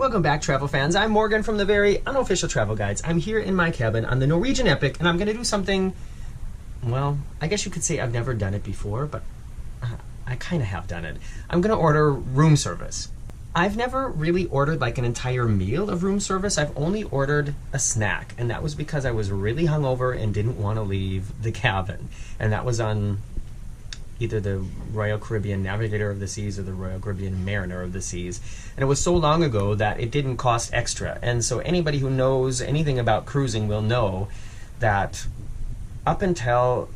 Welcome back, travel fans. I'm Morgan from the very unofficial travel guides. I'm here in my cabin on the Norwegian Epic, and I'm going to do something, well, I guess you could say I've never done it before, but I kind of have done it. I'm going to order room service. I've never really ordered like an entire meal of room service. I've only ordered a snack, and that was because I was really hungover and didn't want to leave the cabin. And that was on either the Royal Caribbean Navigator of the Seas or the Royal Caribbean Mariner of the Seas. And it was so long ago that it didn't cost extra. And so anybody who knows anything about cruising will know that up until,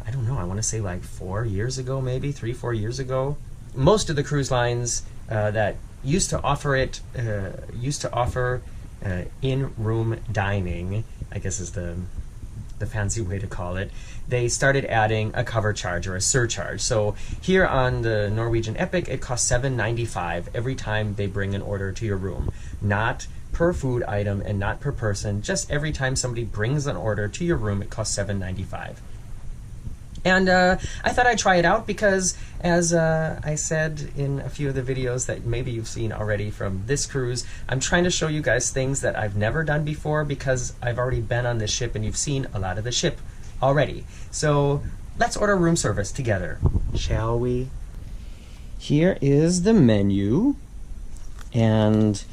I don't know, I want to say like 4 years ago, maybe 3-4 years ago, most of the cruise lines that used to offer in-room dining, I guess is the fancy way to call it, they started adding a cover charge or a surcharge. So here on the Norwegian Epic, it costs $7.95 every time they bring an order to your room. Not per food item and not per person, just every time somebody brings an order to your room, it costs $7.95. And I thought I'd try it out because, as I said in a few of the videos that maybe you've seen already from this cruise, I'm trying to show you guys things that I've never done before because I've already been on this ship and you've seen a lot of the ship already. So let's order room service together, shall we? Here is the menu, and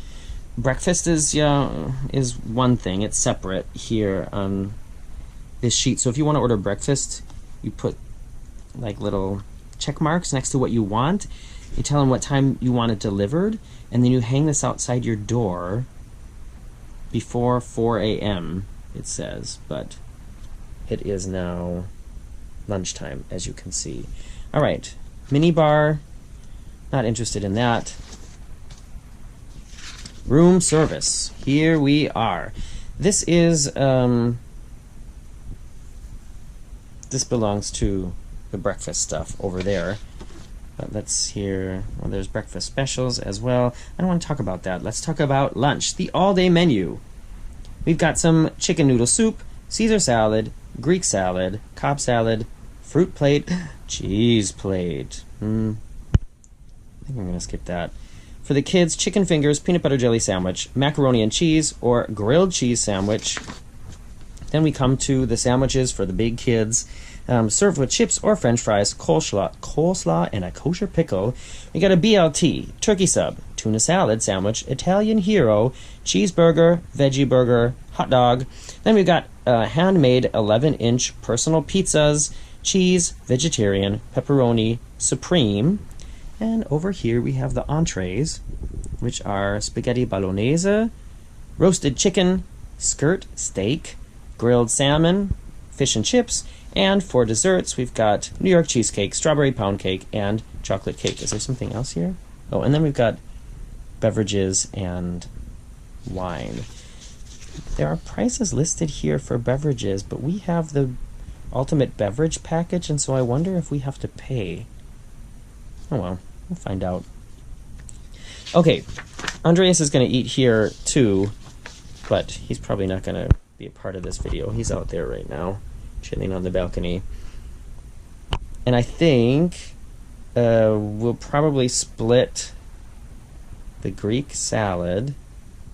breakfast is one thing. It's separate here on this sheet. So if you want to order breakfast, you put like little check marks next to what you want. You tell them what time you want it delivered, and then you hang this outside your door before 4 a.m. it says, but it is now lunchtime, as you can see. All right, mini bar, not interested in that. Room service, here we are. This is this belongs to the breakfast stuff over there. But let's hear, well, there's breakfast specials as well. I don't want to talk about that. Let's talk about lunch, the all-day menu. We've got some chicken noodle soup, Caesar salad, Greek salad, Cobb salad, fruit plate, cheese plate. I think I'm going to skip that. For the kids, chicken fingers, peanut butter jelly sandwich, macaroni and cheese, or grilled cheese sandwich. Then we come to the sandwiches for the big kids, served with chips or french fries, coleslaw, and a kosher pickle. We got a BLT, turkey sub, tuna salad sandwich, Italian hero, cheeseburger, veggie burger, hot dog. Then we've got handmade 11-inch personal pizzas, cheese, vegetarian, pepperoni, supreme. And over here we have the entrees, which are spaghetti bolognese, roasted chicken, skirt steak, grilled salmon, fish and chips, and for desserts we've got New York cheesecake, strawberry pound cake, and chocolate cake. Is there something else here? Oh, and then we've got beverages and wine. There are prices listed here for beverages, but we have the ultimate beverage package, and so I wonder if we have to pay. Oh well, we'll find out. Okay, Andreas is going to eat here too, but he's probably not going to be a part of this video. He's out there right now, chilling on the balcony. And I think we'll probably split the Greek salad,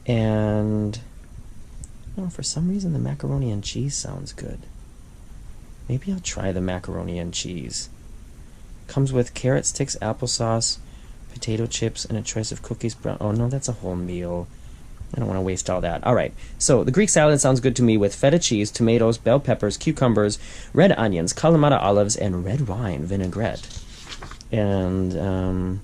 and for some reason the macaroni and cheese sounds good. Maybe I'll try the macaroni and cheese. Comes with carrot sticks, applesauce, potato chips, and a choice of cookies. Oh no, that's a whole meal. I don't want to waste all that. All right, so the Greek salad sounds good to me with feta cheese, tomatoes, bell peppers, cucumbers, red onions, Kalamata olives, and red wine vinaigrette. And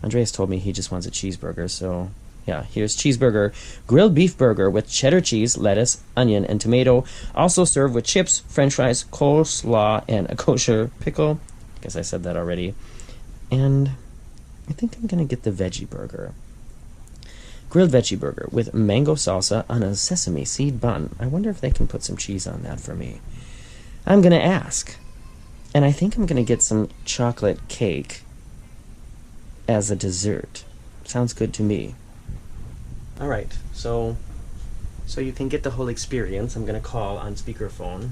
Andreas told me he just wants a cheeseburger, so yeah, here's cheeseburger, grilled beef burger with cheddar cheese, lettuce, onion, and tomato. Also served with chips, french fries, coleslaw, and a kosher pickle. I guess I said that already. And I think I'm going to get the veggie burger. Grilled veggie burger with mango salsa on a sesame seed bun. I wonder if they can put some cheese on that for me. I'm going to ask. And I think I'm going to get some chocolate cake as a dessert. Sounds good to me. All right, so you can get the whole experience. I'm going to call on speakerphone.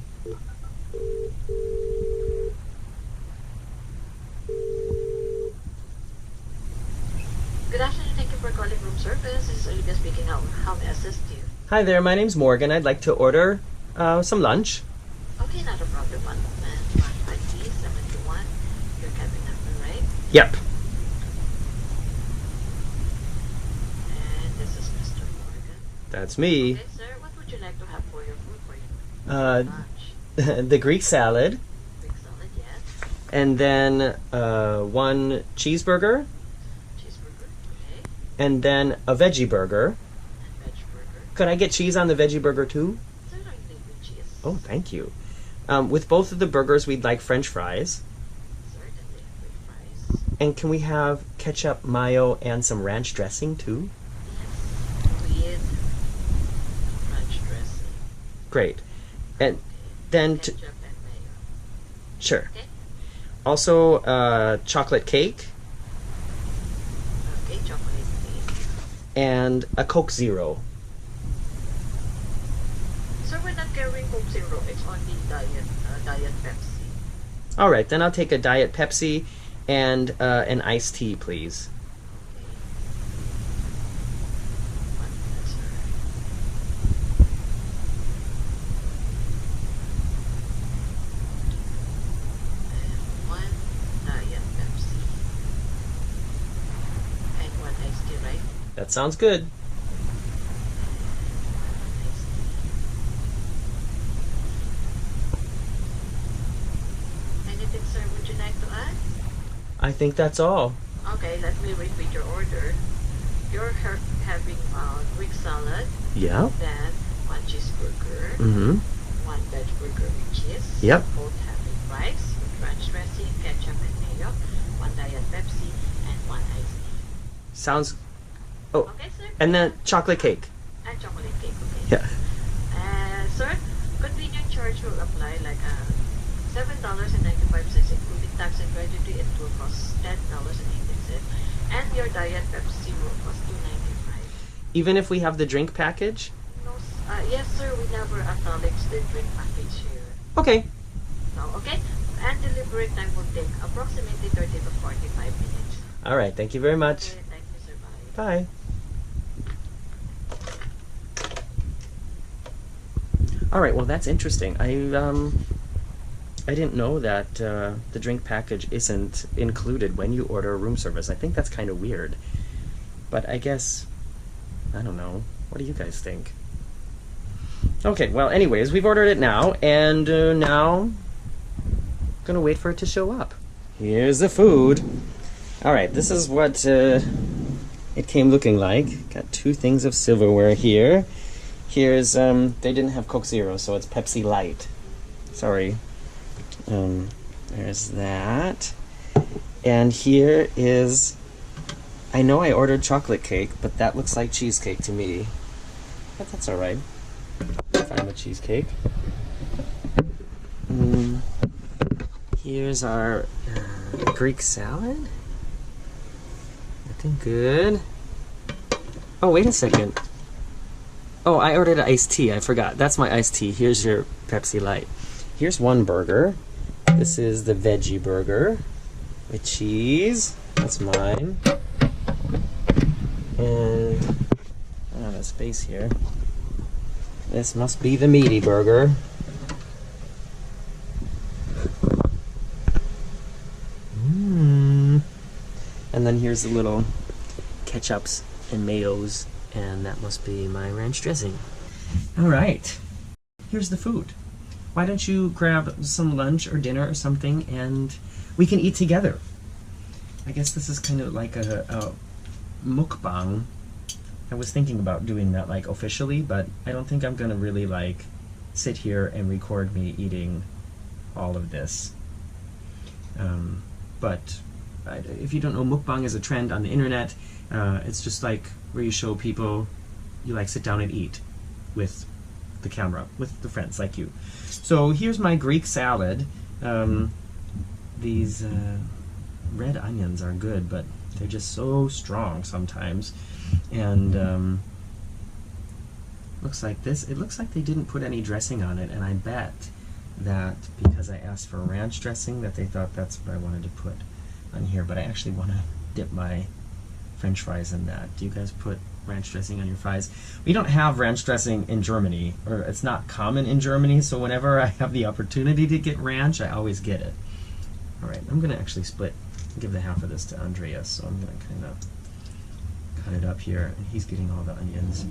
Good afternoon, thank you for calling room service. This is Olivia speaking. How may I assist you? Hi there, my name's Morgan. I'd like to order some lunch. Okay, not a problem. 1 moment. 15071. Your cabin number, right? Yep. And this is Mr. Morgan. That's me. Okay, sir. What would you like to have for your food for your lunch? The Greek salad, Greek salad, yes. and then one cheeseburger, Cheeseburger, okay. and then a veggie burger. And veg burger. Could I get cheese on the veggie burger too? Certainly with cheese. Oh, thank you. With both of the burgers, we'd like French fries. Certainly with fries. And can we have ketchup, mayo, and some ranch dressing too? Yes. With French dressing. Great. And then, Ketchup and mayo. sure. Okay. Also, chocolate cake Okay, chocolate cake. and a Coke Zero. Sir, we're not carrying Coke Zero. It's only Diet Pepsi. All right, then I'll take a Diet Pepsi and an iced tea, please. Okay. 1 minute, sir. And 1 Diet Pepsi. And 1 iced tea, right? That sounds good. Anything, sir, would you like to add? I think that's all. Okay, let me repeat your order. You're having Greek salad, Yeah. then 1 cheeseburger, Mm-hmm. 1 veg burger with cheese. Yep. Both having fries with ranch dressing, ketchup and mayo, 1 Diet Pepsi, and 1 iced tea. Sounds. Oh, Okay, sir? and then chocolate cake. And chocolate cake, okay? Yeah. Sir, convenience charge will apply like $7.95, including tax and gratuity. It will cost $10.80. And your Diet Pepsi will cost $2.95. Even if we have the drink package? No, yes, sir. We never acknowledge the drink package here. Okay. No, okay? And delivery time will take approximately 30 to 45 minutes. All right, thank you very much. Okay, thank you, sir. Bye. Bye. All right, well that's interesting. I didn't know that the drink package isn't included when you order room service. I think that's kind of weird. But I guess, I don't know. What do you guys think? Okay, well anyways, we've ordered it now, and now gonna wait for it to show up. Here's the food. All right, this is what it came looking like. Got 2 things of silverware here. Here's they didn't have Coke Zero, so it's Pepsi Light. Sorry. There's that. And here is, I know I ordered chocolate cake, but that looks like cheesecake to me. But that's all right. Fine with cheesecake. Here's our Greek salad. Looking good. Oh, wait a second. Oh, I ordered an iced tea. I forgot. That's my iced tea. Here's your Pepsi Light. Here's one burger. This is the Veggie Burger with cheese. That's mine. And I don't have a space here. This must be the meaty burger. And then here's the little ketchups and mayos, and that must be my ranch dressing. All right, here's the food. Why don't you grab some lunch or dinner or something, and we can eat together. I guess this is kind of like a mukbang. I was thinking about doing that like officially, but I don't think I'm gonna really like sit here and record me eating all of this. But if you don't know, mukbang is a trend on the internet. It's just like where you show people, you like sit down and eat with the camera, with the friends like you. So here's my Greek salad. These red onions are good, but they're just so strong sometimes. And looks like this. It looks like they didn't put any dressing on it, and I bet that because I asked for ranch dressing that they thought that's what I wanted to put on here, but I actually want to dip my French fries in that? Do you guys put ranch dressing on your fries? We don't have ranch dressing in Germany, or it's not common in Germany, so whenever I have the opportunity to get ranch, I always get it. Alright, I'm going to actually give the half of this to Andreas, so I'm going to kind of cut it up here, and he's getting all the onions.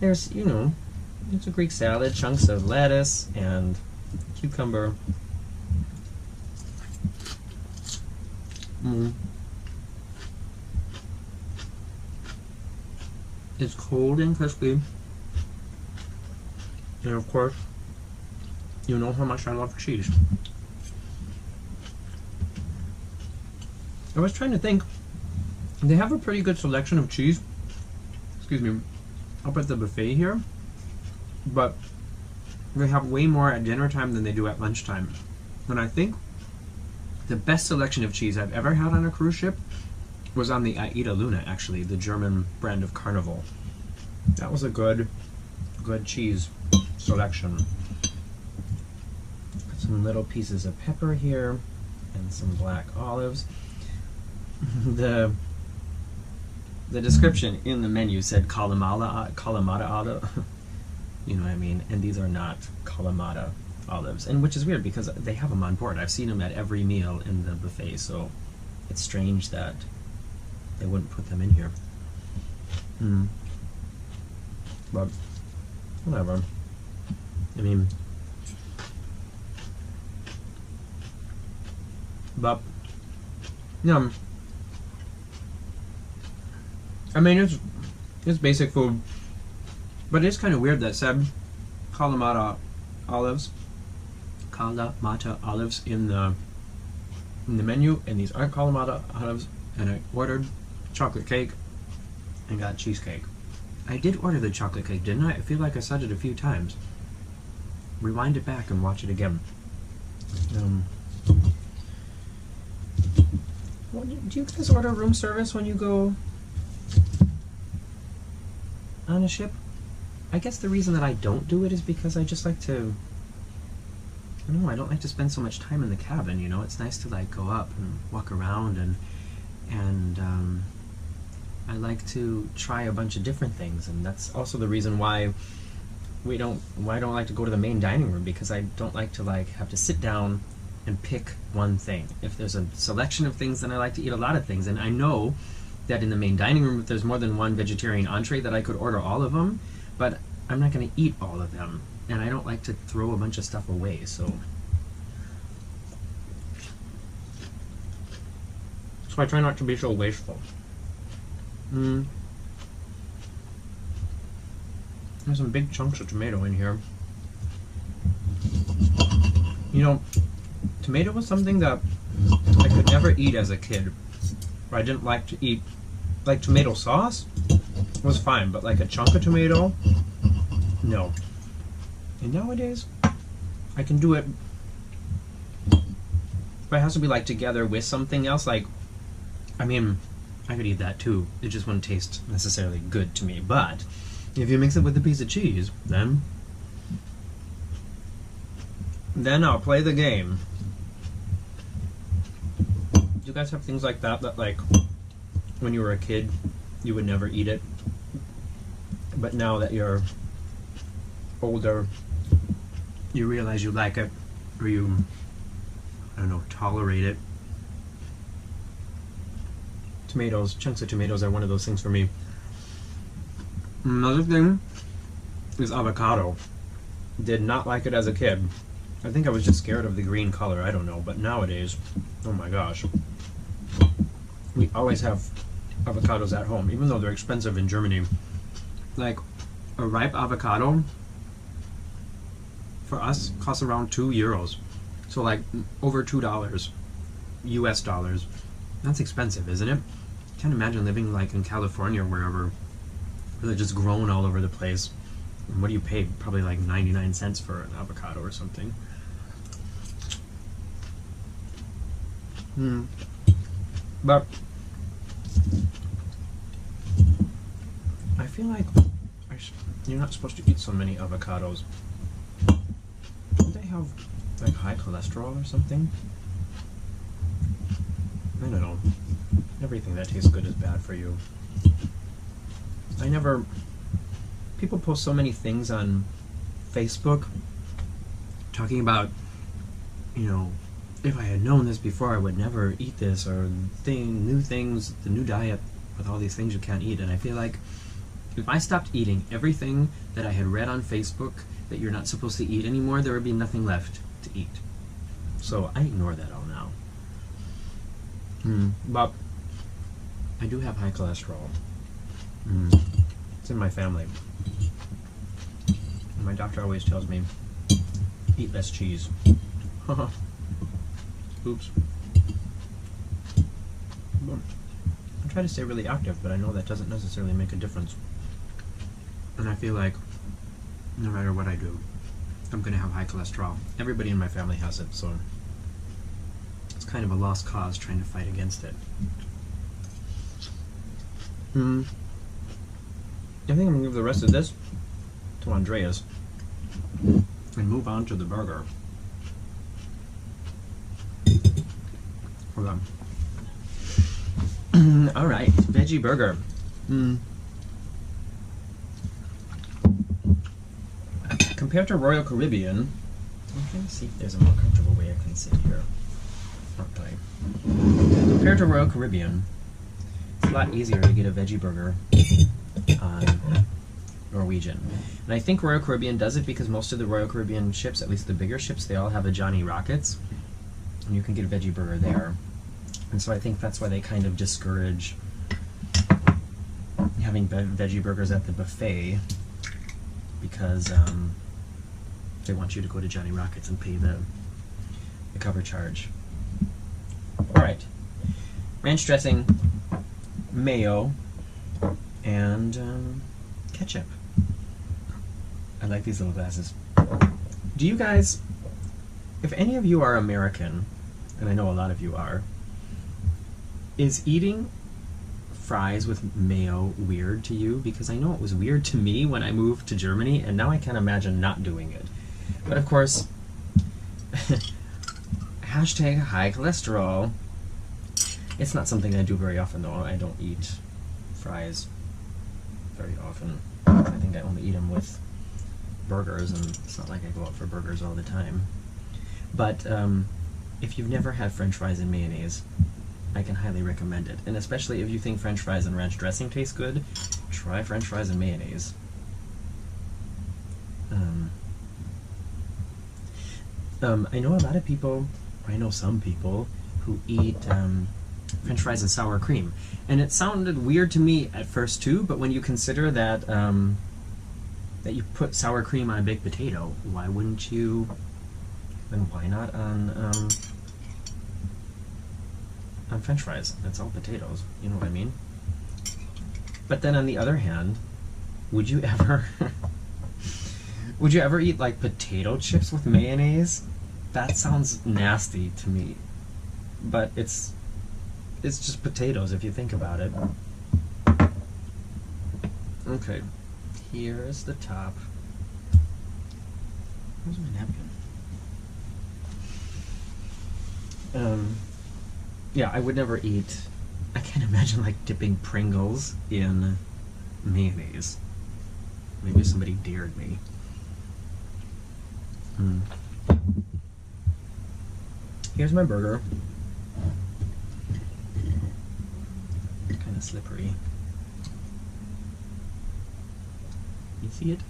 There's, you know, it's a Greek salad, chunks of lettuce and cucumber. It's cold and crispy. And of course, you know how much I love cheese. I was trying to think, they have a pretty good selection of cheese, excuse me, up at the buffet here, but they have way more at dinner time than they do at lunchtime. And I think the best selection of cheese I've ever had on a cruise ship was on the Aida Luna, actually, the German brand of Carnival. That was a good cheese selection. Got some little pieces of pepper here and some black olives. The description in the menu said Kalamata olive. You know what I mean? And these are not Kalamata olives, and which is weird because they have them on board. I've seen them at every meal in the buffet, so it's strange that they wouldn't put them in here. But whatever. I mean, but yeah. I mean, it's basic food, but it's kind of weird that said Kalamata olives in the menu, and these aren't Kalamata olives. And I ordered chocolate cake and got cheesecake. I did order the chocolate cake, didn't I? I feel like I said it a few times. Rewind it back and watch it again. Do you guys order room service when you go on a ship? I guess the reason that I don't do it is because I just like to, I don't know, I don't like to spend so much time in the cabin, you know? It's nice to like go up and walk around, and I like to try a bunch of different things, and that's also the reason why I don't like to go to the main dining room, because I don't like to like have to sit down and pick one thing. If there's a selection of things, then I like to eat a lot of things, and I know that in the main dining room, if there's more than one vegetarian entree, that I could order all of them, but I'm not going to eat all of them, and I don't like to throw a bunch of stuff away, so I try not to be so wasteful. There's some big chunks of tomato in here. You know, tomato was something that I could never eat as a kid. I didn't like to eat, like tomato sauce was fine, but like a chunk of tomato, no. And nowadays, I can do it, but it has to be like together with something else. Like, I mean, I could eat that too. It just wouldn't taste necessarily good to me. But if you mix it with a piece of cheese, then I'll play the game. Do you guys have things like that like when you were a kid you would never eat it, but now that you're older you realize you like it, or you, I don't know, tolerate it? Tomatoes, chunks of tomatoes are one of those things for me. Another thing is avocado. Did not like it as a kid. I think I was just scared of the green color, I don't know, but nowadays, oh my gosh. We always have avocados at home, even though they're expensive in Germany. Like, a ripe avocado, for us, costs around €2. So like, over $2 US dollars. That's expensive, isn't it? Can't imagine living like in California or wherever, where they're just grown all over the place. And what do you pay? Probably like 99 cents for an avocado or something. But I feel like you're not supposed to eat so many avocados. Don't they have like high cholesterol or something? I don't know. everything that tastes good is bad for you. People post so many things on Facebook talking about, you know, if I had known this before, I would never eat this, or new things, the new diet with all these things you can't eat. And I feel like if I stopped eating everything that I had read on Facebook that you're not supposed to eat anymore, there would be nothing left to eat. So I ignore that all now. But I do have high cholesterol. It's in my family. My doctor always tells me, eat less cheese. Oops. I try to stay really active, but I know that doesn't necessarily make a difference. And I feel like no matter what I do, I'm going to have high cholesterol. Everybody in my family has it, so it's kind of a lost cause trying to fight against it. I think I'm going to give the rest of this to Andreas and move on to the burger. Hold on. Alright, Veggie Burger. Compared to Royal Caribbean, I'm trying to see if there's a more comfortable way I can sit here. Okay. Compared to Royal Caribbean, it's a lot easier to get a Veggie Burger on Norwegian. And I think Royal Caribbean does it because most of the Royal Caribbean ships, at least the bigger ships, they all have a Johnny Rockets. And you can get a Veggie Burger there. And so I think that's why they kind of discourage having Veggie Burgers at the buffet, because they want you to go to Johnny Rockets and pay the cover charge. Alright. Ranch dressing, mayo, and ketchup. I like these little glasses. Do you guys, if any of you are American, and I know a lot of you are, is eating fries with mayo weird to you? Because I know it was weird to me when I moved to Germany, and now I can't imagine not doing it. But of course, hashtag high cholesterol. It's not something I do very often though. I don't eat fries very often. I think I only eat them with burgers, and it's not like I go out for burgers all the time. But if you've never had French fries and mayonnaise, I can highly recommend it. And especially if you think French fries and ranch dressing taste good, try French fries and mayonnaise. I know a lot of people, or I know some people, who eat French fries and sour cream. And it sounded weird to me at first too, but when you consider that that you put sour cream on a baked potato, why wouldn't you, then why not on French fries? It's all potatoes, you know what I mean? But then on the other hand, would you ever would you ever eat like potato chips with mayonnaise? That sounds nasty to me. But it's just potatoes if you think about it. Okay, here's the top. Where's my napkin? Yeah, I would never eat. I can't imagine like dipping Pringles in mayonnaise. Maybe somebody dared me. Here's my burger. Kind of slippery. You see it?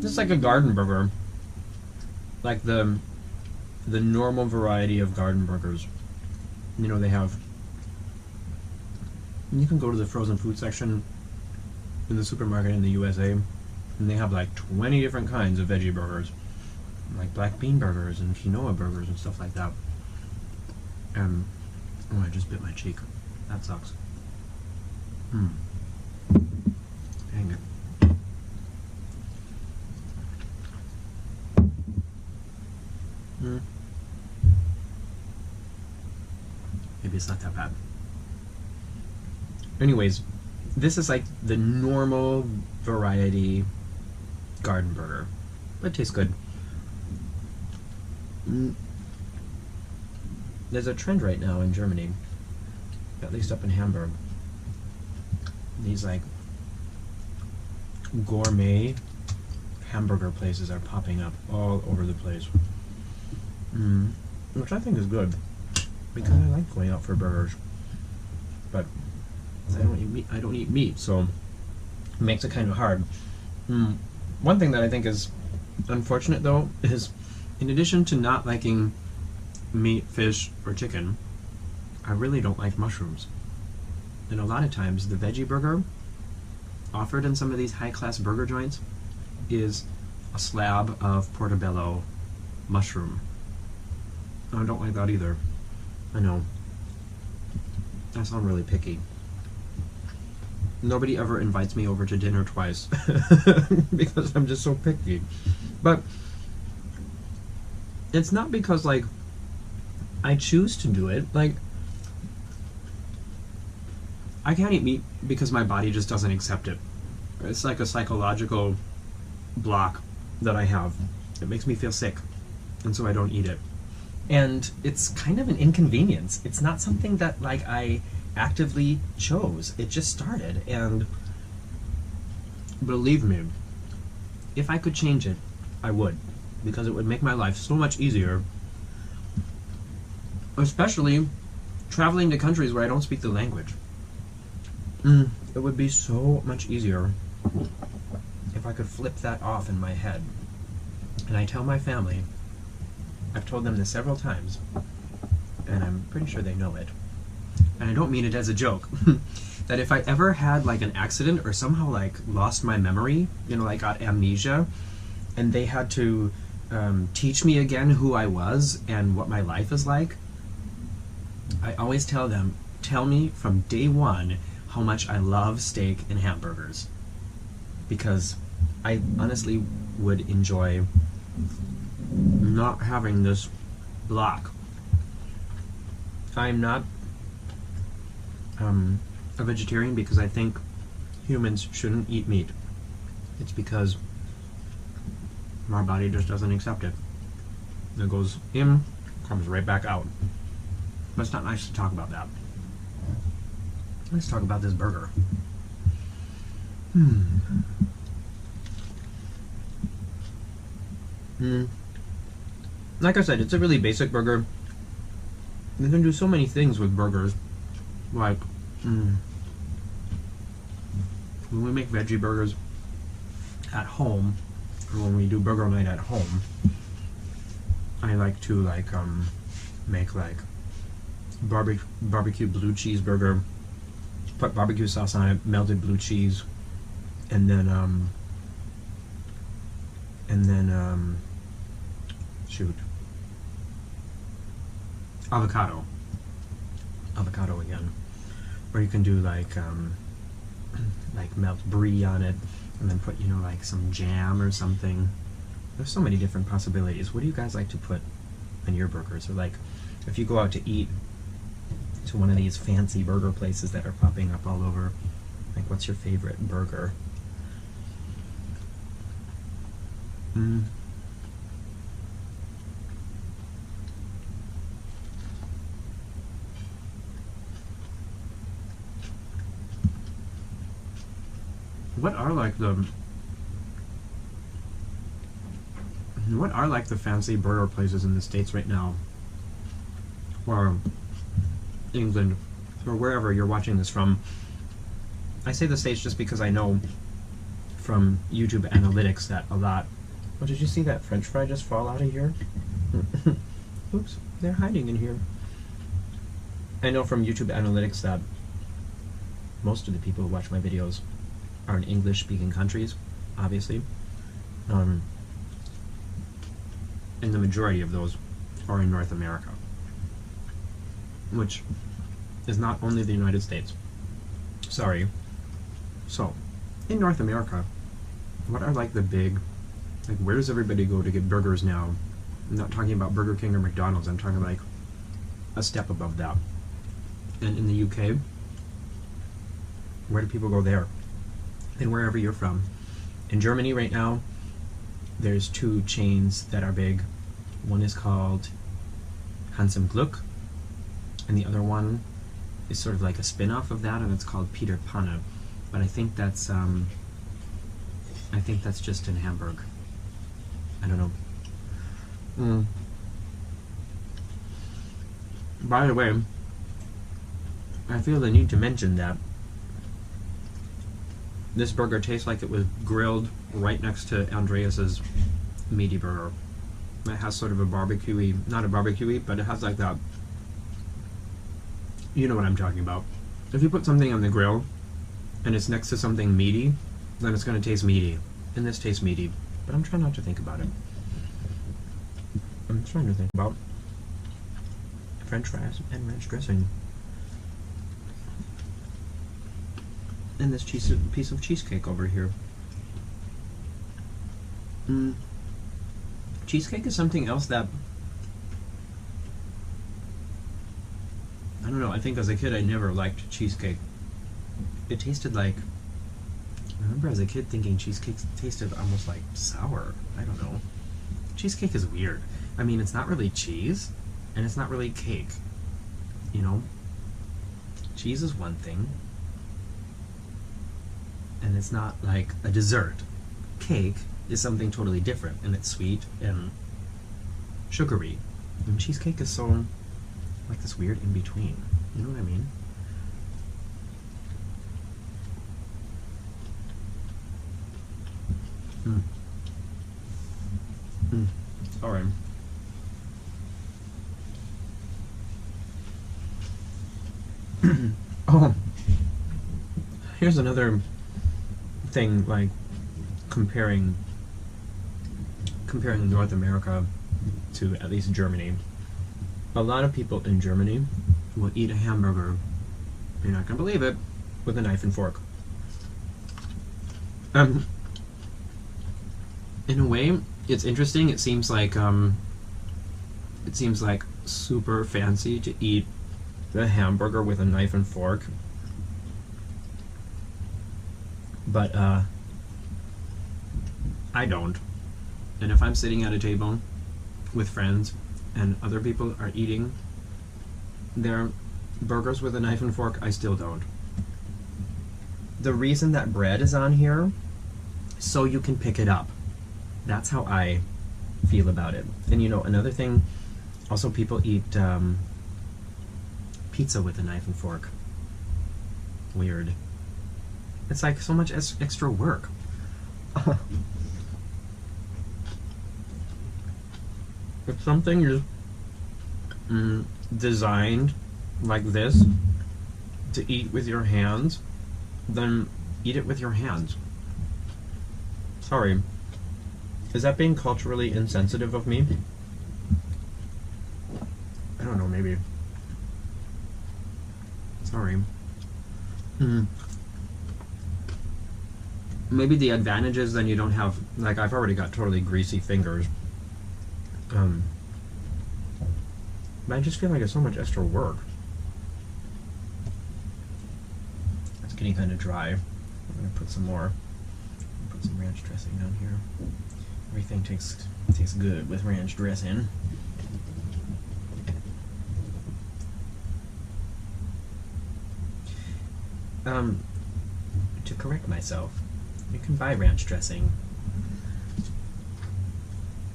Just like a garden burger. Like the normal variety of garden burgers. You know, they have, you can go to the frozen food section in the supermarket in the USA, and they have like 20 different kinds of veggie burgers, like black bean burgers and quinoa burgers and stuff like that. Oh, I just bit my cheek. That sucks. Dang it. Maybe it's not that bad. Anyways, This is like the normal variety garden burger. But it tastes good. There's a trend right now in Germany, at least up in Hamburg. These like gourmet hamburger places are popping up all over the place. Which I think is good, because I like going out for burgers. But I don't eat meat, so it makes it kind of hard. One thing that I think is unfortunate though is, in addition to not liking meat, fish, or chicken, I really don't like mushrooms. And a lot of times the veggie burger offered in some of these high-class burger joints is a slab of portobello mushroom. I don't like that either. I know. I sound really picky. Nobody ever invites me over to dinner twice because I'm just so picky. But it's not because like I choose to do it. Like, I can't eat meat because my body just doesn't accept it. It's like a psychological block that I have. It makes me feel sick, and so I don't eat it. And it's kind of an inconvenience. It's not something that like I actively chose. It just started, and believe me, if I could change it, I would, because it would make my life so much easier, especially traveling to countries where I don't speak the language. It would be so much easier if I could flip that off in my head. And I tell my family, I've told them this several times, and I'm pretty sure they know it, and I don't mean it as a joke, that if I ever had like an accident or somehow like lost my memory, you know, like got amnesia, and they had to teach me again who I was and what my life is like, I always tell them, tell me from day one how much I love steak and hamburgers, because I honestly would enjoy not having this block. I'm not a vegetarian because I think humans shouldn't eat meat. It's because my body just doesn't accept it. It goes in, comes right back out. But it's not nice to talk about that. Let's talk about this burger. Like I said, it's a really basic burger. You can do so many things with burgers. Like, when we make veggie burgers at home, or when we do burger night at home, I like to make like barbecue blue cheeseburger, put barbecue sauce on it, melted blue cheese, and then avocado again. Or you can do like melt brie on it, and then put, you know, like some jam or something. There's so many different possibilities. What do you guys like to put on your burgers? Or like, if you go out to eat to one of these fancy burger places that are popping up all over, like, what's your favorite burger? What are like the fancy burger places in the States right now, or England, or wherever you're watching this from? I say the States just because I know from YouTube analytics that a lot... Oh, did you see that French fry just fall out of here? Oops, they're hiding in here. I know from YouTube analytics that most of the people who watch my videos are in English-speaking countries, obviously. And the majority of those are in North America, which is not only the United States. Sorry. So, in North America, what are like the big, like, where does everybody go to get burgers now? I'm not talking about Burger King or McDonald's, I'm talking like a step above that. And in the UK, Where do people go there? And wherever you're from. In Germany right now, there's 2 chains that are big. One is called Hans im Glück, and the other one is sort of like a spin-off of that, and it's called Peter Panne. But I think that's just in Hamburg. I don't know. By the way, I feel the need to mention that this burger tastes like it was grilled right next to Andreas's meaty burger. It has sort of a barbecue-y, not a barbecue-y, but it has like that, you know what I'm talking about. If you put something on the grill and it's next to something meaty, then it's going to taste meaty. And this tastes meaty. But I'm trying not to think about it. I'm trying to think about French fries and ranch dressing. And this piece of cheesecake over here. Cheesecake is something else that, I don't know, I think as a kid I never liked cheesecake. It tasted like, I remember as a kid thinking cheesecake tasted almost like sour. I don't know. Cheesecake is weird. I mean, it's not really cheese, and it's not really cake. You know? Cheese is one thing, and it's not like a dessert. Cake is something totally different, and it's sweet and sugary. And cheesecake is so like this weird in between. You know what I mean? Sorry. Oh, here's another thing, like comparing North America to at least Germany. A lot of people in Germany will eat a hamburger, you're not gonna believe it, with a knife and fork. In a way, it's interesting. It seems like super fancy to eat the hamburger with a knife and fork. But I don't. And if I'm sitting at a table with friends and other people are eating their burgers with a knife and fork, I still don't. The reason that bread is on here, so you can pick it up. That's how I feel about it. And you know, another thing, also people eat pizza with a knife and fork. Weird. It's like so much extra work. If something is designed like this to eat with your hands, then eat it with your hands. Sorry. Is that being culturally insensitive of me? I don't know, maybe. Sorry. Maybe the advantage is then you don't have, like, I've already got totally greasy fingers. But I just feel like it's so much extra work. It's getting kind of dry. I'm gonna put some more. Put some ranch dressing down here. Everything tastes good with ranch dressing. To correct myself, you can buy ranch dressing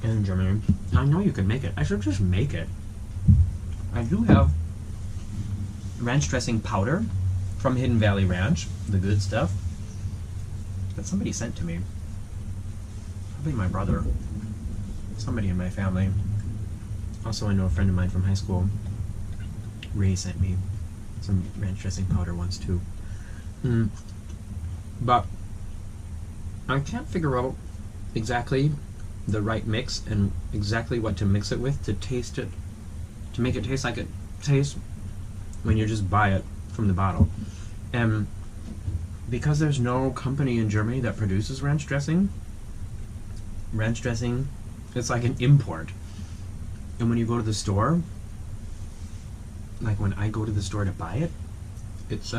in Germany. I know you can make it. I should just make it. I do have ranch dressing powder from Hidden Valley Ranch, the good stuff, that somebody sent to me. Probably my brother. Somebody in my family. Also, I know a friend of mine from high school, Ray, sent me some ranch dressing powder once too. But I can't figure out exactly the right mix and exactly what to mix it with to taste it, to make it taste like it tastes when you just buy it from the bottle. And because there's no company in Germany that produces ranch dressing, it's like an import. And when you go to the store, like when I go to the store to buy it, it's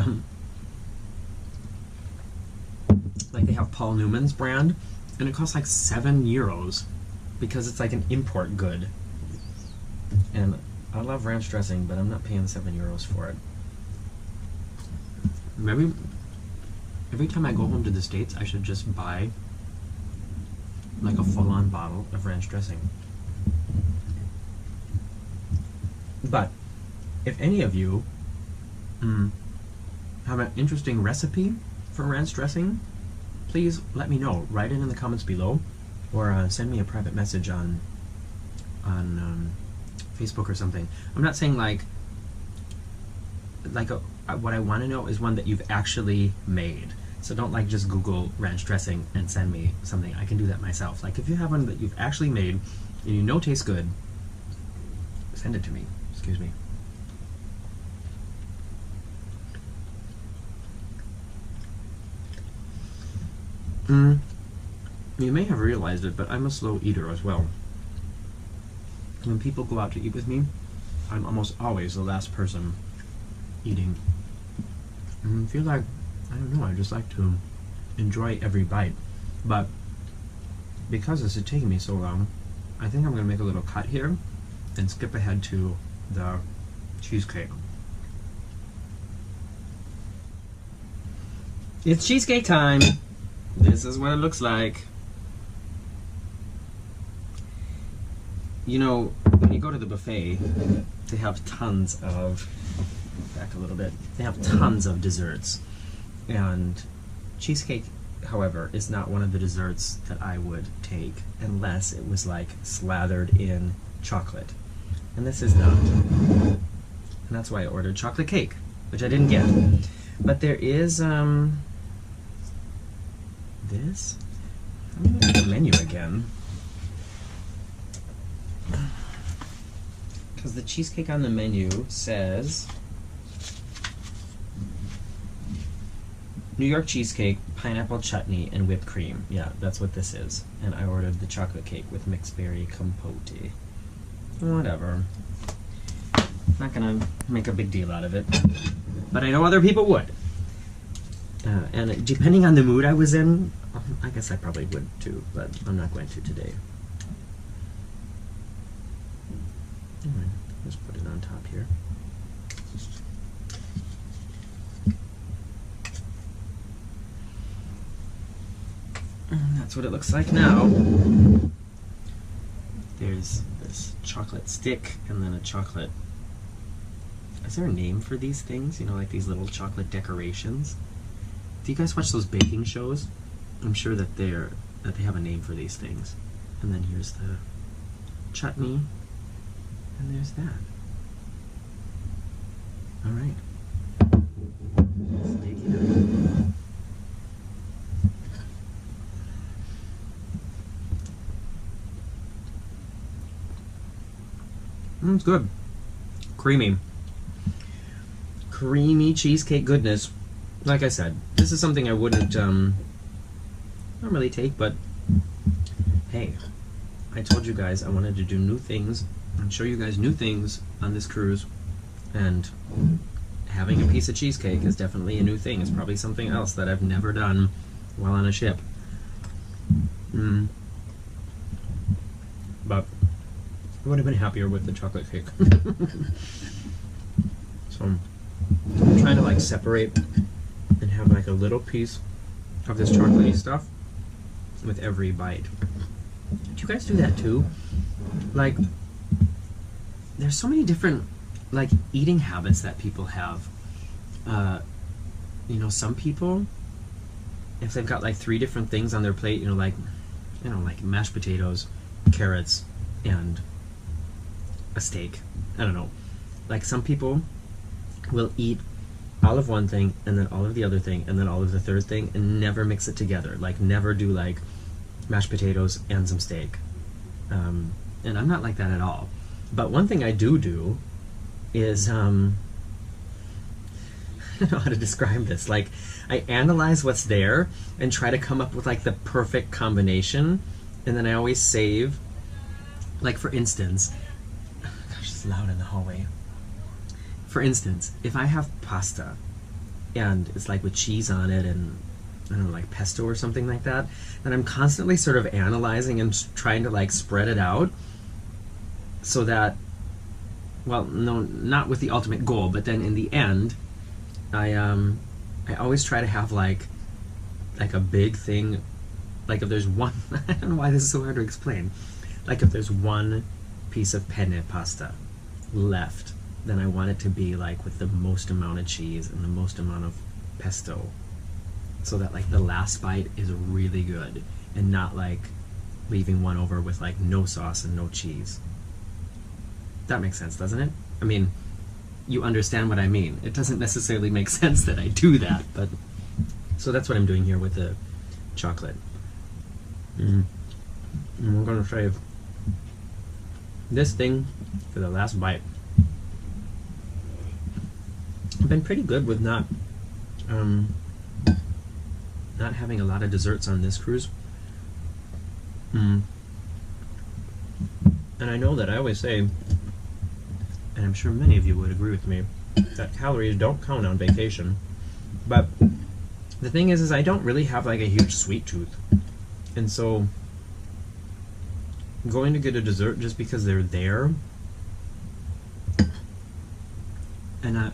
have Paul Newman's brand, and it costs like €7 because it's like an import good. And I love ranch dressing, but I'm not paying €7 for it. Maybe every time I go home to the States, I should just buy like a full-on bottle of ranch dressing. But if any of you have an interesting recipe for ranch dressing, please let me know. Write it in the comments below, or send me a private message on Facebook or something. I'm not saying like what I want to know is one that you've actually made. So don't like just Google ranch dressing and send me something. I can do that myself. Like if you have one that you've actually made and you know tastes good, send it to me. Excuse me. You may have realized it, but I'm a slow eater as well. When people go out to eat with me, I'm almost always the last person eating. I feel like, I don't know, I just like to enjoy every bite. But because this is taking me so long, I think I'm going to make a little cut here and skip ahead to the cheesecake. It's cheesecake time! This is what it looks like. You know, when you go to the buffet, they have tons of, back a little bit, they have tons of desserts. And cheesecake, however, is not one of the desserts that I would take unless it was like slathered in chocolate. And this is not. And that's why I ordered chocolate cake, which I didn't get. But there is, this? I'm going to look at the menu again. Because the cheesecake on the menu says New York cheesecake, pineapple chutney, and whipped cream. Yeah, that's what this is. And I ordered the chocolate cake with mixed berry compote. Whatever. Not gonna make a big deal out of it. But I know other people would. And depending on the mood I was in, I guess I probably would too, but I'm not going to today. Alright, let's put it on top here. And that's what it looks like now. There's this chocolate stick and then a chocolate... Is there a name for these things? You know, like these little chocolate decorations? Do you guys watch those baking shows? I'm sure that they have a name for these things. And then here's the chutney. And there's that. Alright. Let's dig in. It's good. Creamy. Creamy cheesecake goodness. Like I said, this is something I wouldn't normally take, but hey, I told you guys I wanted to do new things and show you guys new things on this cruise, and having a piece of cheesecake is definitely a new thing. It's probably something else that I've never done while on a ship. But I would have been happier with the chocolate cake. So I'm trying to like separate and have like a little piece of this chocolatey stuff with every bite. Do you guys do that too? Like, there's so many different like eating habits that people have. You know, some people, if they've got like 3 different things on their plate, like mashed potatoes, carrots, and a steak. I don't know. Like some people will eat all of one thing and then all of the other thing and then all of the third thing and never mix it together. Like never do like mashed potatoes and some steak. And I'm not like that at all. But one thing I do is I don't know how to describe this. Like I analyze what's there and try to come up with like the perfect combination, and then I always save. Like for instance, gosh, it's loud in the hallway. For instance, if I have pasta and it's like with cheese on it and I don't know, like pesto or something like that, and I'm constantly sort of analyzing and trying to like spread it out so that, well, no, not with the ultimate goal, but then in the end, I always try to have like a big thing, like if there's one, I don't know why this is so hard to explain, like if there's one piece of penne pasta left, then I want it to be like with the most amount of cheese and the most amount of pesto, so that like the last bite is really good and not like leaving one over with like no sauce and no cheese. That makes sense, doesn't it? I mean, you understand what I mean. It doesn't necessarily make sense that I do that, but so that's what I'm doing here with the chocolate. And we're gonna save this thing for the last bite. I've been pretty good with not having a lot of desserts on this cruise. And I know that I always say, and I'm sure many of you would agree with me, that calories don't count on vacation. But the thing is I don't really have like a huge sweet tooth. And so going to get a dessert just because they're there, and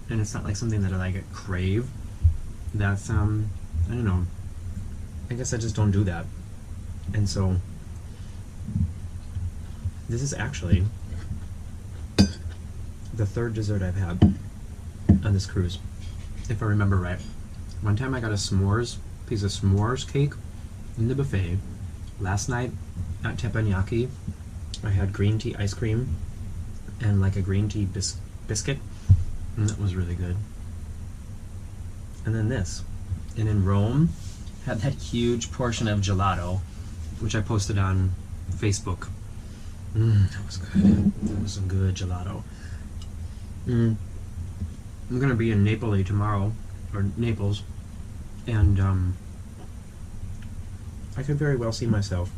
it's not like something that I like crave, that's I don't know, I guess I just don't do that. And so this is actually the third dessert I've had on this cruise, if I remember right. One time I got a piece of s'mores cake in the buffet. Last night at teppanyaki I had green tea ice cream and like a green tea biscuit, and that was really good. And then this, and in Rome had that huge portion of gelato, which I posted on Facebook. That was good. That was some good gelato. I'm gonna be in Napoli tomorrow, or Naples, and I could very well see myself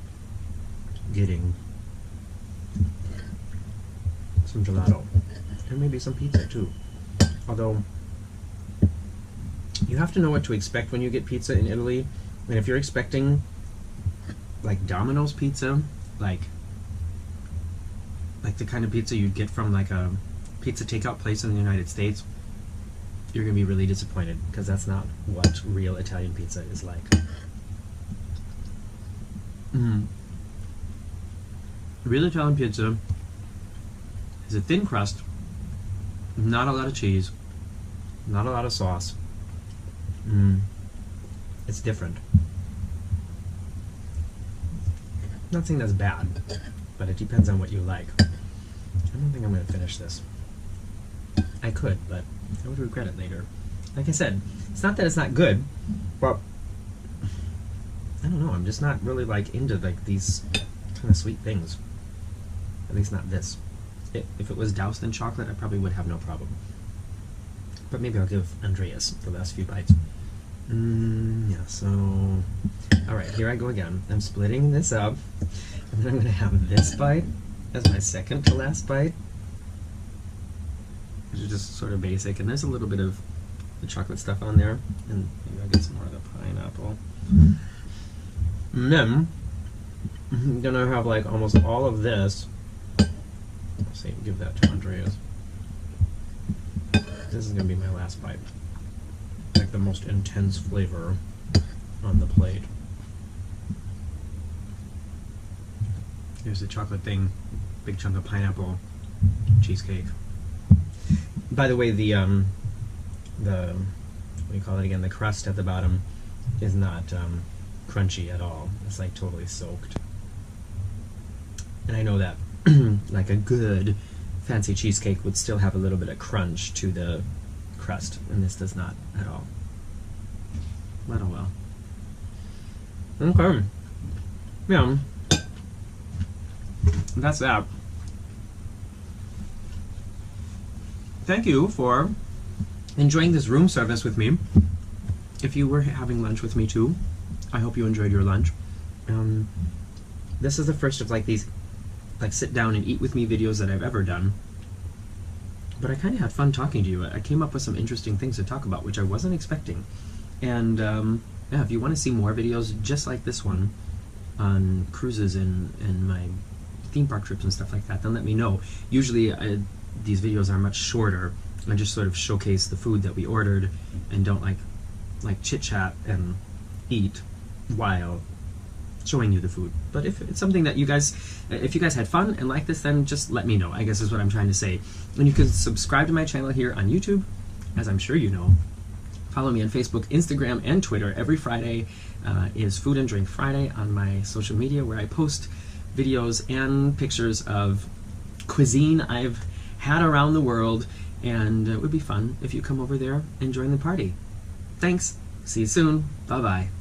getting some gelato, and maybe some pizza too. Although, you have to know what to expect when you get pizza in Italy, and if you're expecting like Domino's pizza, like the kind of pizza you'd get from like a pizza takeout place in the United States, you're gonna be really disappointed, because that's not what real Italian pizza is like. Real Italian pizza is a thin crust, not a lot of cheese, not a lot of sauce. It's different. Not saying that's bad, but it depends on what you like. I don't think I'm going to finish this. I could, but I would regret it later. Like I said, it's not that it's not good, but I don't know, I'm just not really like into like these kind of sweet things. At least not this. If it was doused in chocolate, I probably would have no problem. But maybe I'll give Andreas the last few bites. Yeah, so... Alright, here I go again. I'm splitting this up, and then I'm going to have this bite as my second to last bite, which is just sort of basic, and there's a little bit of the chocolate stuff on there, and maybe I'll get some more of the pineapple. And then, I'm going to have like almost all of this. Let's see, give that to Andreas. This is going to be my last bite. Like the most intense flavor on the plate. Here's the chocolate thing, big chunk of pineapple, cheesecake. By the way, the what do you call it again? The crust at the bottom is not crunchy at all. It's like totally soaked. And I know that like a good fancy cheesecake would still have a little bit of crunch to the crust, and this does not at all. But oh well. Okay. Yeah. That's that. Thank you for enjoying this room service with me. If you were having lunch with me too, I hope you enjoyed your lunch. This is the first of like these like sit down and eat with me videos that I've ever done. But I kind of had fun talking to you. I came up with some interesting things to talk about, which I wasn't expecting. And yeah, if you want to see more videos just like this one on cruises and my theme park trips and stuff like that, then let me know. Usually these videos are much shorter. I just sort of showcase the food that we ordered and don't like chit chat and eat while showing you the food. But if it's something that you guys had fun and like this, then just let me know, I guess is what I'm trying to say. And you can subscribe to my channel here on YouTube, as I'm sure you know. Follow me on Facebook, Instagram, and Twitter. Every Friday is Food and Drink Friday on my social media, where I post videos and pictures of cuisine I've had around the world, and it would be fun if you come over there and join the party. Thanks. See you soon. Bye-bye.